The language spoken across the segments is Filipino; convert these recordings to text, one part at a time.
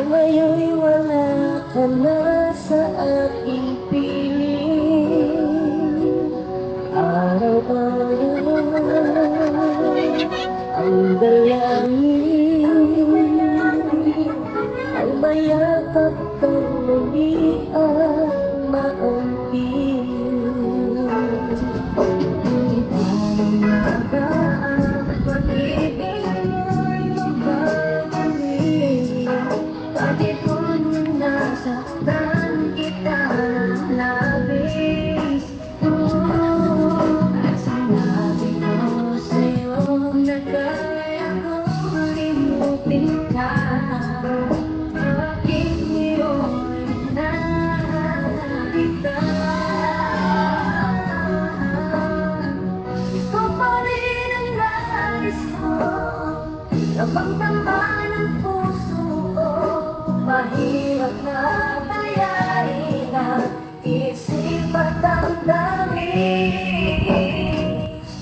Ngayon'y wala ka na sa aking piling. Araw-araw ang dalangin, ang mayakap kang muli at maangkin. Ang pag-ibig mo'y magbabalik. Bakit kung nasaktan kita ng labis? At sinabi ko sa'yo na kaya kong limutin ka. Bakit ngayon na kita? Ikaw pa rin ang nais ko, napagtama ng puso ko. Mahirap na tayain ang isip at damdamin.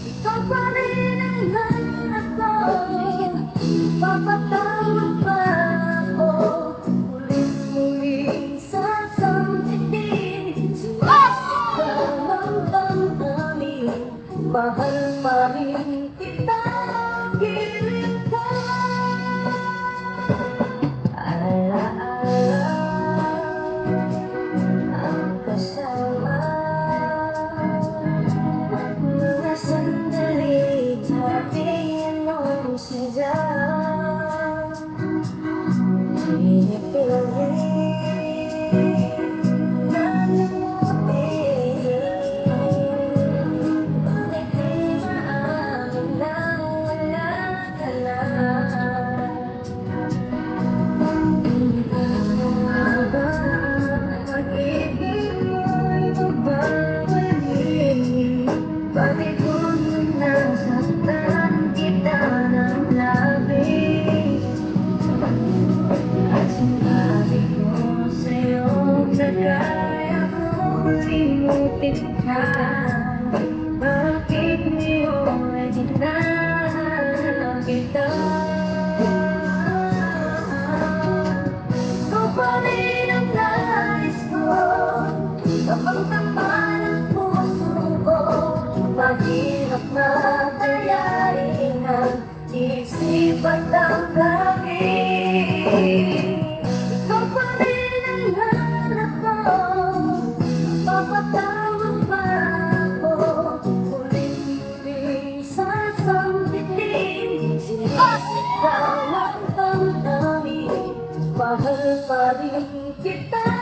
Ikaw pa rin ang hanap ko, papatawag pa ako. Muling-muling sasampitin, sinasaktan ang damdamin. Mahal pa rin kita, piling ka. Alaala ang kasama, mga sandali, sabihin mo sadya. Pinipilit na limutin, bakit di maamin na wala ka na? Pag-ibig mo'y magbabalik. Bakit kung nasaktan kita ng labis? At sinabi ko sa'yo na kaya kong limutin ka. Bakit ngayon ay di na kita? Ikaw pa rin ang nais ko, kapag-tama ng puso ko. Mahirap na tayain ang isip at damdamin. Ikaw pa rin ang hanap ko, papatawag pa ako. Muling-muling sasampitin, sinasaktan ang damdamin. Mahal pa rin kita.